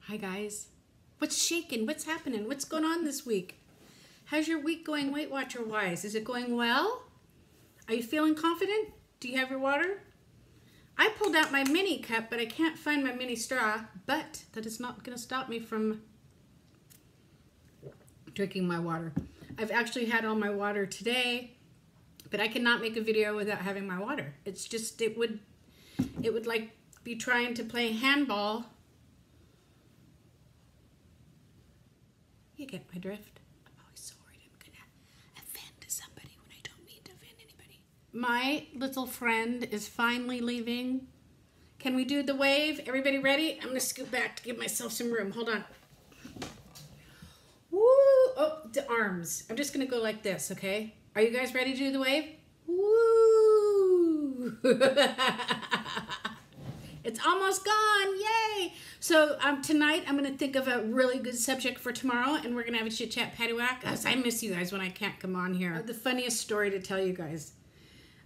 Hi guys. What's shaking? What's happening? What's going on this week? How's your week going Weight Watcher wise? Is it going well? Are you feeling confident? Do you have your water? I pulled out my mini cup, but I can't find my mini straw, but that is not going to stop me from drinking my water. I've actually had all my water today, but I cannot make a video without having my water. It's just, it would like be trying to play handball. You get my drift. I'm always so worried I'm gonna offend somebody when I don't mean to offend anybody. My little friend is finally leaving. Can we do the wave? Everybody ready? I'm gonna scoot back to give myself some room. Hold on. Woo! Oh, the arms. I'm just gonna go like this, okay? Are you guys ready to do the wave? Woo! It's almost gone, yay! So tonight I'm gonna think of a really good subject for tomorrow, and we're gonna have a chit chat paddywhack. I miss you guys when I can't come on here. The funniest story to tell you guys.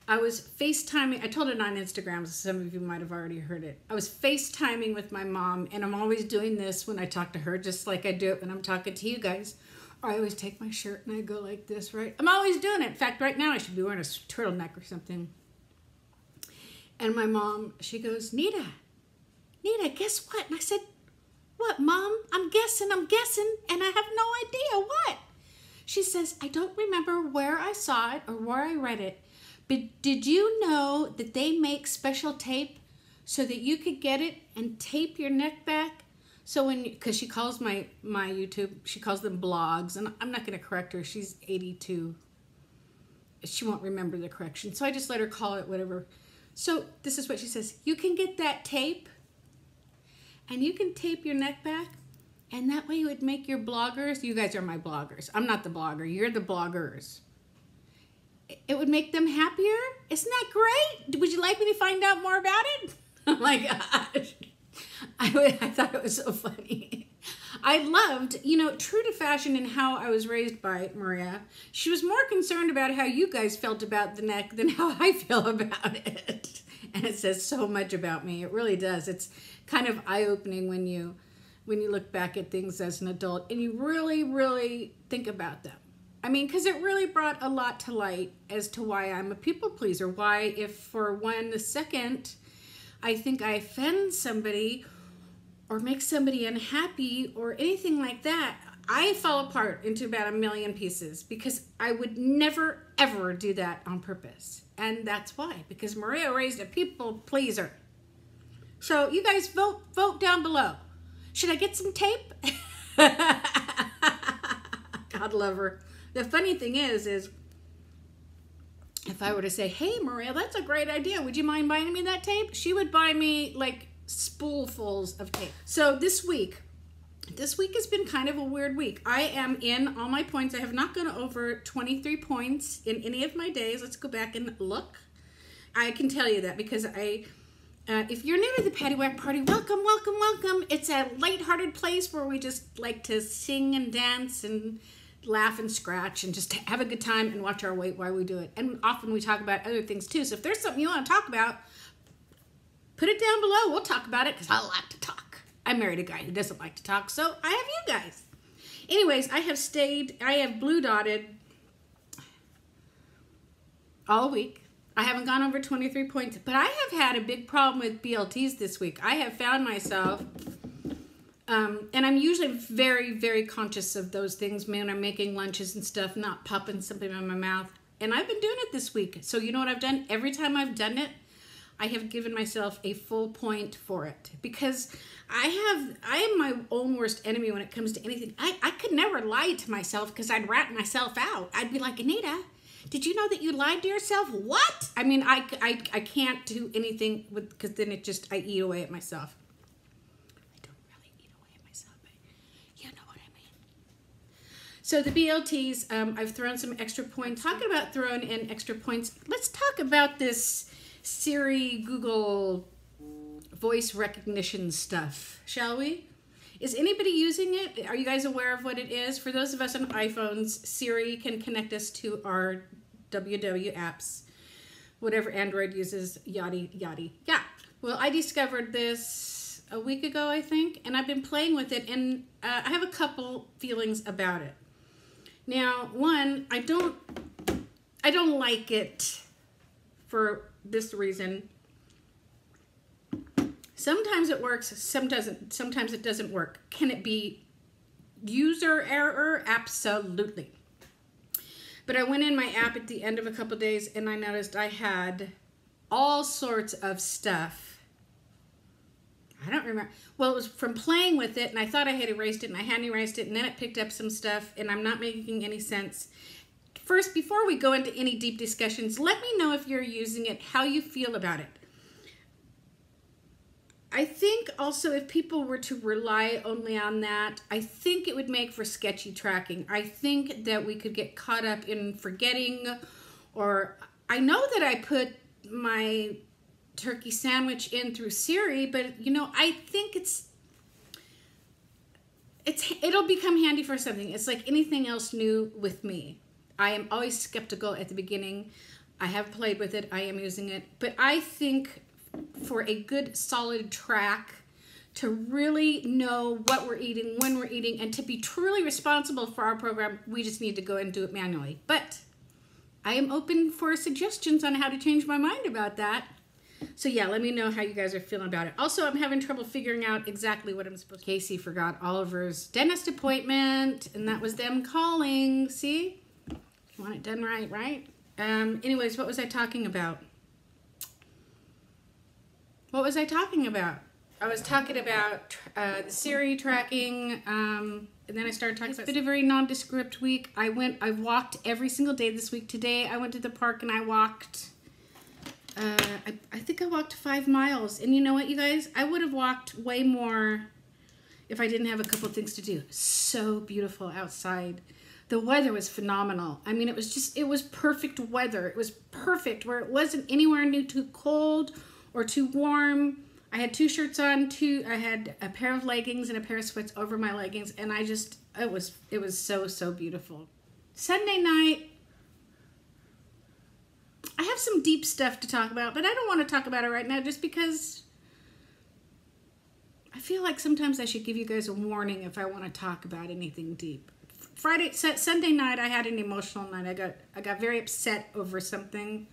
I was FaceTiming, I told it on Instagram, so some of you might have already heard it. I was FaceTiming with my mom, and I'm always doing this when I talk to her, just like I do it when I'm talking to you guys. I always take my shirt and I go like this, right? I'm always doing it. In fact, right now I should be wearing a turtleneck or something. And my mom, she goes, Nita, guess what? And I said, what, Mom? I'm guessing, and I have no idea what. She says, I don't remember where I saw it or where I read it, but did you know that they make special tape so that you could get it and tape your neck back? So when, because she calls my YouTube, she calls them blogs, and I'm not going to correct her. She's 82. She won't remember the correction. So I just let her call it whatever. So this is what she says. You can get that tape and you can tape your neck back, and that way it would make your bloggers, you guys are my bloggers. I'm not the blogger, you're the bloggers. It would make them happier? Isn't that great? Would you like me to find out more about it? Oh my gosh. I thought it was so funny. I loved, you know, true to fashion in how I was raised by Maria, she was more concerned about how you guys felt about the neck than how I feel about it. And it says so much about me. It really does. It's kind of eye-opening when you look back at things as an adult and you really, really think about them. I mean, because it really brought a lot to light as to why I'm a people pleaser. Why, if for 1 second I think I offend somebody or make somebody unhappy or anything like that, I fall apart into about a million pieces because I would never, ever do that on purpose. And that's why, because Maria raised a people pleaser. So you guys vote down below. Should I get some tape? God love her. The funny thing is if I were to say, hey Maria, that's a great idea. Would you mind buying me that tape? She would buy me like spoolfuls of tape. So this week has been kind of a weird week. I am in all my points. I have not gone over 23 points in any of my days. Let's go back and look. I can tell you that because if you're new to the Paddywhack Party, welcome, welcome, welcome. It's a lighthearted place where we just like to sing and dance and laugh and scratch and just have a good time and watch our weight while we do it. And often we talk about other things too. So if there's something you want to talk about, put it down below. We'll talk about it because I like to talk. I married a guy who doesn't like to talk, so I have you guys. Anyways, I have blue dotted all week. I haven't gone over 23 points, but I have had a big problem with BLTs this week. I have found myself, and I'm usually very, very conscious of those things when I'm making lunches and stuff, not popping something in my mouth. And I've been doing it this week. So you know what I've done? Every time I've done it, I have given myself a full point for it because I am my own worst enemy when it comes to anything. I could never lie to myself because I'd rat myself out. I'd be like, Anita, did you know that you lied to yourself? What? I mean, I can't do anything with, because then it just, I eat away at myself. I don't really eat away at myself, but you know what I mean. So the BLTs, I've thrown some extra points. Talking about throwing in extra points, let's talk about this Siri, Google voice recognition stuff, shall we? Is anybody using it? Are you guys aware of what it is? For those of us on iPhones, Siri can connect us to our WW apps, whatever Android uses, yada, yada, yeah. Well, I discovered this a week ago, I think, and I've been playing with it, and I have a couple feelings about it. Now, one, I don't like it for this reason. Sometimes it works, sometimes it doesn't work. Can it be user error? Absolutely. But I went in my app at the end of a couple of days and I noticed I had all sorts of stuff. I don't remember. Well, it was from playing with it and I thought I had erased it and I hadn't erased it, and then it picked up some stuff and I'm not making any sense. First, before we go into any deep discussions, let me know if you're using it, how you feel about it. I think also if people were to rely only on that, I think it would make for sketchy tracking. I think that we could get caught up in forgetting, or I know that I put my turkey sandwich in through Siri, but you know, I think it'll become handy for something. It's like anything else new with me. I am always skeptical at the beginning. I have played with it, I am using it, but I think for a good solid track to really know what we're eating, when we're eating, and to be truly responsible for our program, we just need to go and do it manually. But I am open for suggestions on how to change my mind about that. So yeah, let me know how you guys are feeling about it. Also, I'm having trouble figuring out exactly what I'm supposed to. Casey forgot Oliver's dentist appointment, and that was them calling. See? You want it done right, right? Anyways, what was I talking about? What was I talking about? I was talking about the Siri tracking, and then I started talking about it's been a very nondescript week. I walked every single day this week. Today I went to the park and I walked, I think I walked 5 miles. And you know what, you guys? I would have walked way more if I didn't have a couple of things to do. So beautiful outside. The weather was phenomenal. I mean, it was perfect weather. It was perfect where it wasn't anywhere near too cold or too warm. I had 2 shirts on, I had a pair of leggings and a pair of sweats over my leggings, and it was so beautiful. Sunday night, I have some deep stuff to talk about, but I don't want to talk about it right now just because I feel like sometimes I should give you guys a warning if I want to talk about anything deep. Sunday night, I had an emotional night. I got very upset over something.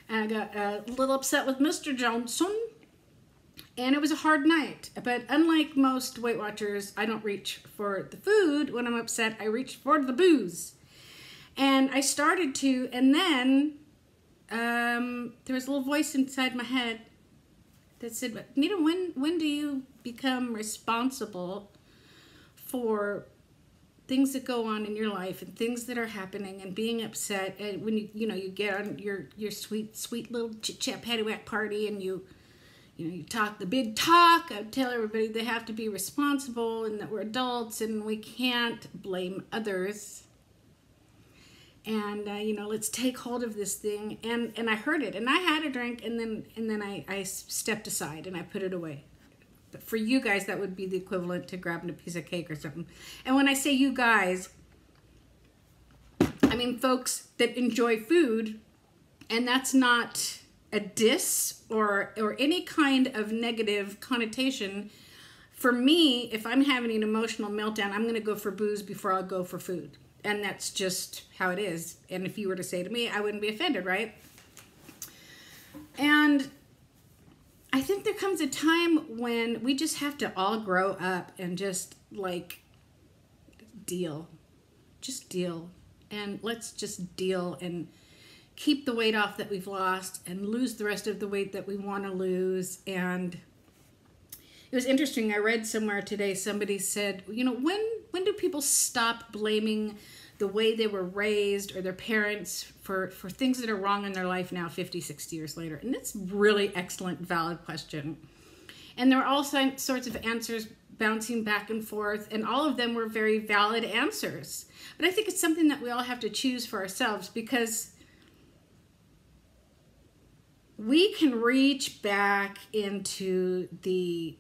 And I got a little upset with Mr. Johnson, and it was a hard night. But unlike most Weight Watchers, I don't reach for the food when I'm upset. I reach for the booze. And I started to, and then there was a little voice inside my head that said, Nita, when do you become responsible for things that go on in your life and things that are happening and being upset, and when you get on your sweet little chit-chat paddywhack party and you talk the big talk, I tell everybody they have to be responsible and that we're adults and we can't blame others, and let's take hold of this thing, and I heard it and I had a drink, and then I stepped aside and I put it away. But for you guys, that would be the equivalent to grabbing a piece of cake or something. And when I say you guys, I mean folks that enjoy food, and that's not a diss or any kind of negative connotation. For me, if I'm having an emotional meltdown, I'm going to go for booze before I'll go for food. And that's just how it is. And if you were to say to me, I wouldn't be offended, right? And I think there comes a time when we just have to all grow up and just like deal. Just deal. And let's just deal and keep the weight off that we've lost and lose the rest of the weight that we want to lose. And it was interesting. I read somewhere today, somebody said, when do people stop blaming the way they were raised or their parents for things that are wrong in their life now 50, 60 years later? And it's really excellent, valid question. And there were all sorts of answers bouncing back and forth, and all of them were very valid answers. But I think it's something that we all have to choose for ourselves, because we can reach back into the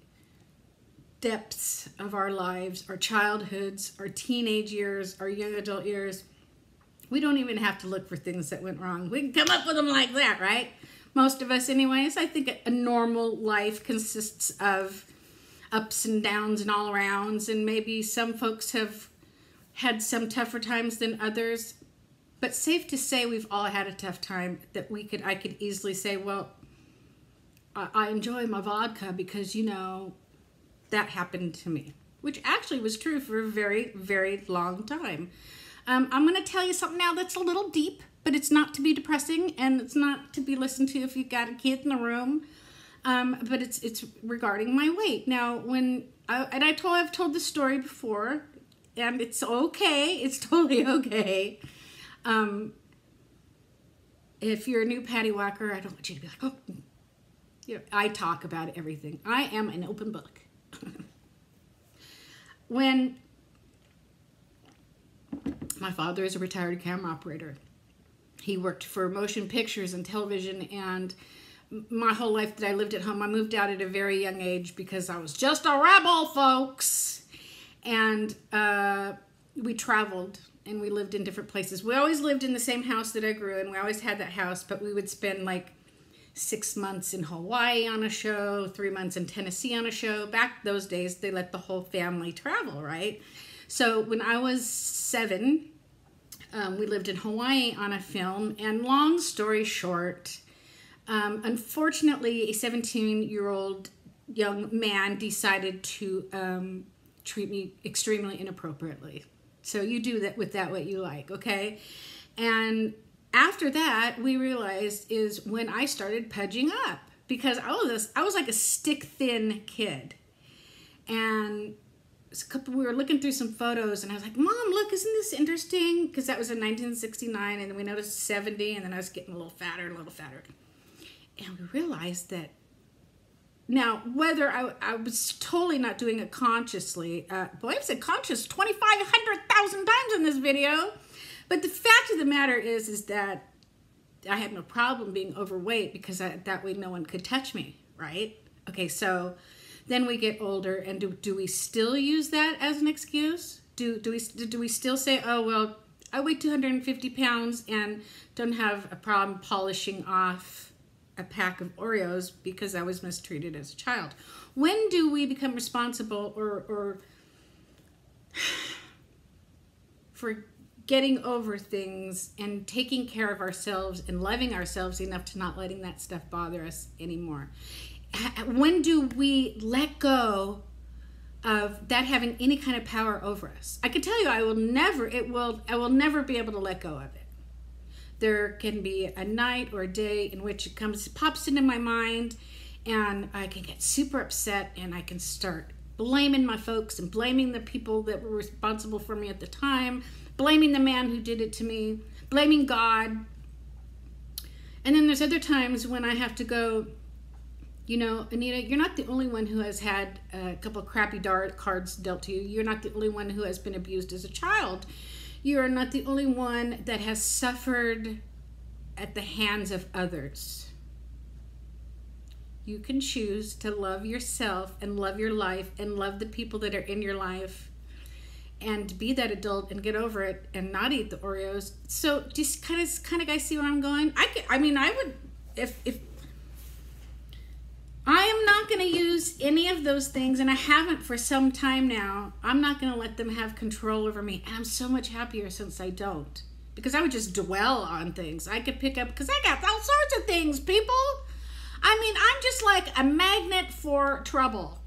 depths of our lives, our childhoods, our teenage years, our young adult years. We don't even have to look for things that went wrong. We can come up with them like that, right? Most of us anyways. I think a normal life consists of ups and downs and all arounds, and maybe some folks have had some tougher times than others. But safe to say we've all had a tough time that I could easily say, well, I enjoy my vodka because, you know, that happened to me, which actually was true for a very, very long time. I'm going to tell you something now that's a little deep, but it's not to be depressing, and it's not to be listened to if you've got a kid in the room. But it's regarding my weight. Now, I've told this story before, and it's okay. It's totally okay. If you're a new Patty Whacker, I don't want you to be like, oh, you know, I talk about everything. I am an open book. When my father is a retired camera operator, he worked for motion pictures and television, and my whole life that I lived at home, I moved out at a very young age because I was just a rebel, folks. And we traveled and we lived in different places. We always lived in the same house that I grew in. We always had that house, but we would spend like 6 months in Hawaii on a show, 3 months in Tennessee on a show. Back those days, they let the whole family travel, right? So when I was 7, we lived in Hawaii on a film, and long story short, unfortunately, a 17-year-old young man decided to treat me extremely inappropriately. So you do that with that what you like, okay? And after that, we realized is when I started pudging up, because I was like a stick-thin kid. And we were looking through some photos, and I was like, Mom, look, isn't this interesting? Because that was in 1969, and then we noticed 70, and then I was getting a little fatter and a little fatter. And we realized that, now, whether I was totally not doing it consciously, boy, I've said conscious 2,500,000 times in this video, but the fact of the matter is that I had no problem being overweight because that way no one could touch me, right? Okay, so then we get older, and do we still use that as an excuse? Do we still say, oh, well, I weigh 250 pounds and don't have a problem polishing off a pack of Oreos because I was mistreated as a child? When do we become responsible or for getting over things and taking care of ourselves and loving ourselves enough to not letting that stuff bother us anymore? When do we let go of that having any kind of power over us? I can tell you, I will never be able to let go of it. There can be a night or a day in which it pops into my mind, and I can get super upset, and I can start blaming my folks and blaming the people that were responsible for me at the time, blaming the man who did it to me, blaming God. And then there's other times when I have to go, you know, Anita, you're not the only one who has had a couple of crappy cards dealt to you. You're not the only one who has been abused as a child. You are not the only one that has suffered at the hands of others. You can choose to love yourself and love your life and love the people that are in your life and be that adult and get over it and not eat the Oreos. So just kind of guys see where I'm going? I would, if I am not going to use any of those things, and I haven't for some time now. I'm not going to let them have control over me, and I'm so much happier since I don't, because I would just dwell on things. I could pick up, because I got all sorts of things, people. I mean, I'm just like a magnet for trouble.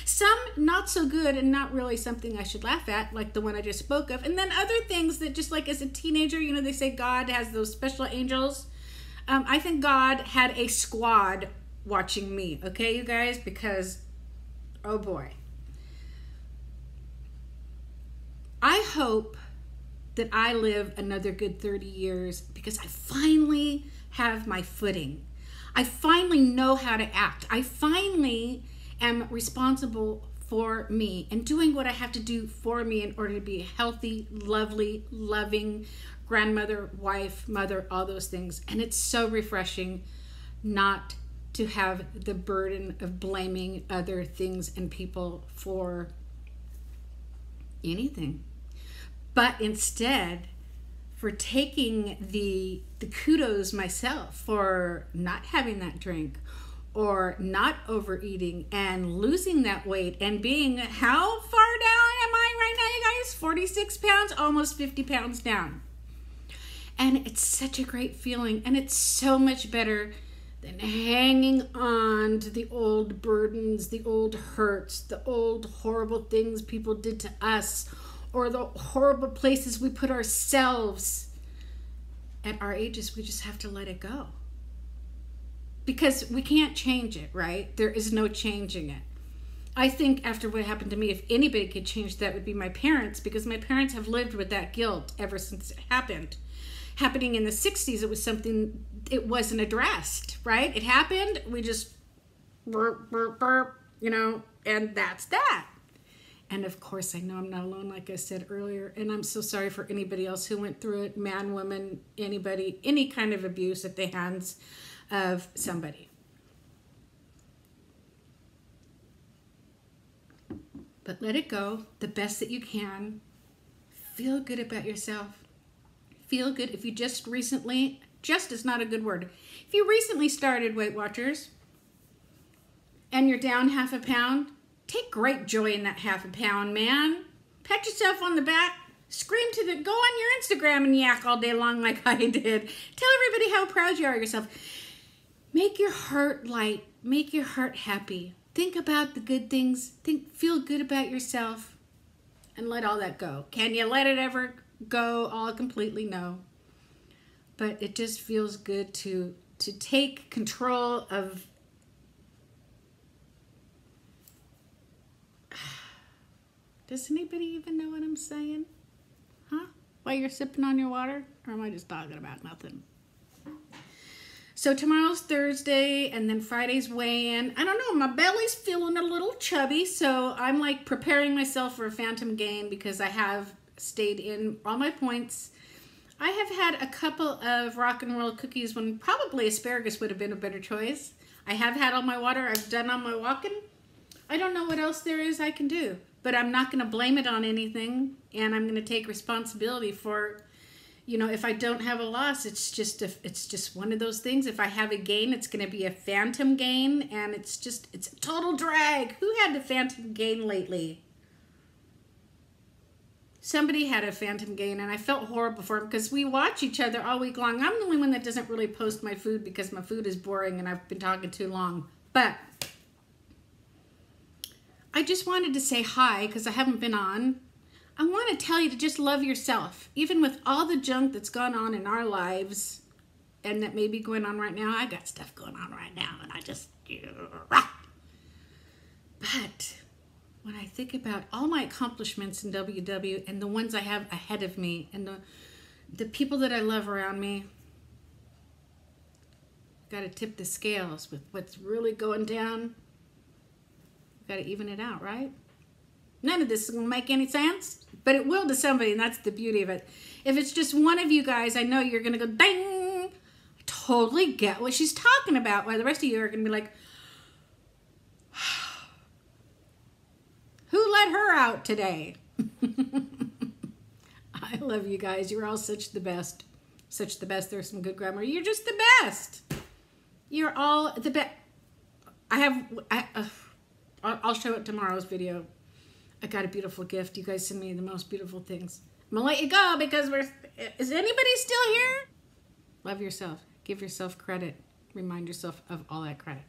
Some not so good and not really something I should laugh at, like the one I just spoke of, and then other things that just like as a teenager, you know, they say God has those special angels. I think God had a squad watching me, okay, you guys, because oh boy, I hope that I live another good 30 years because I finally have my footing. I finally know how to act. I finally am responsible for me and doing what I have to do for me in order to be a healthy, lovely, loving grandmother, wife, mother, all those things. And it's so refreshing not to have the burden of blaming other things and people for anything, but instead for taking the kudos myself for not having that drink, or not overeating and losing that weight and being, how far down am I right now, you guys? 46 pounds, almost 50 pounds down. And it's such a great feeling, and it's so much better than hanging on to the old burdens, the old hurts, the old horrible things people did to us, or the horrible places we put ourselves. At our ages, we just have to let it go. Because we can't change it, right? There is no changing it. I think after what happened to me, if anybody could change that, would be my parents, because my parents have lived with that guilt ever since it happened. Happening in the 60s, it was something, it wasn't addressed, right? It happened, we just burp, burp, burp, you know, and that's that. And of course, I know I'm not alone, like I said earlier, and I'm so sorry for anybody else who went through it, man, woman, anybody, any kind of abuse at the hands of somebody. But let it go the best that you can. Feel good about yourself. Feel good. If you just recently, just is not a good word. If you recently started Weight Watchers and you're down half a pound, take great joy in that half a pound, man. Pat yourself on the back. Scream to the, go on your Instagram and yak all day long like I did. Tell everybody how proud you are of yourself. Make your heart light. Make your heart happy. Think about the good things. Feel good about yourself and let all that go. Can you let it ever go all completely? No. But it just feels good to take control of. Does anybody even know what I'm saying? Huh? While you're sipping on your water? Or am I just talking about nothing? So tomorrow's Thursday, and then Friday's weigh-in. I don't know, my belly's feeling a little chubby, so I'm like preparing myself for a phantom gain because I have stayed in all my points. I have had a couple of rock and roll cookies when probably asparagus would have been a better choice. I have had all my water. I've done all my walking. I don't know what else there is I can do, but I'm not going to blame it on anything, and I'm going to take responsibility for, you know, if I don't have a loss, it's just one of those things. If I have a gain, it's going to be a phantom gain, and it's a total drag. Who had the phantom gain lately? Somebody had a phantom gain, and I felt horrible for him because we watch each other all week long. I'm the only one that doesn't really post my food because my food is boring and I've been talking too long. But I just wanted to say hi because I haven't been on. I want to tell you to just love yourself. Even with all the junk that's gone on in our lives and that may be going on right now. I got stuff going on right now and I just... But when I think about all my accomplishments in WW and the ones I have ahead of me and the people that I love around me, got to tip the scales with what's really going down. Got to even it out, right? None of this is going to make any sense, but it will to somebody, and that's the beauty of it. If it's just one of you guys, I know you're going to go, ding! I totally get what she's talking about, while the rest of you are going to be like, who let her out today? I love you guys. You're all such the best. Such the best. There's some good grammar. You're just the best. You're all the best. I'll show it tomorrow's video. I got a beautiful gift. You guys send me the most beautiful things. I'm gonna let you go because is anybody still here? Love yourself. Give yourself credit. Remind yourself of all that credit.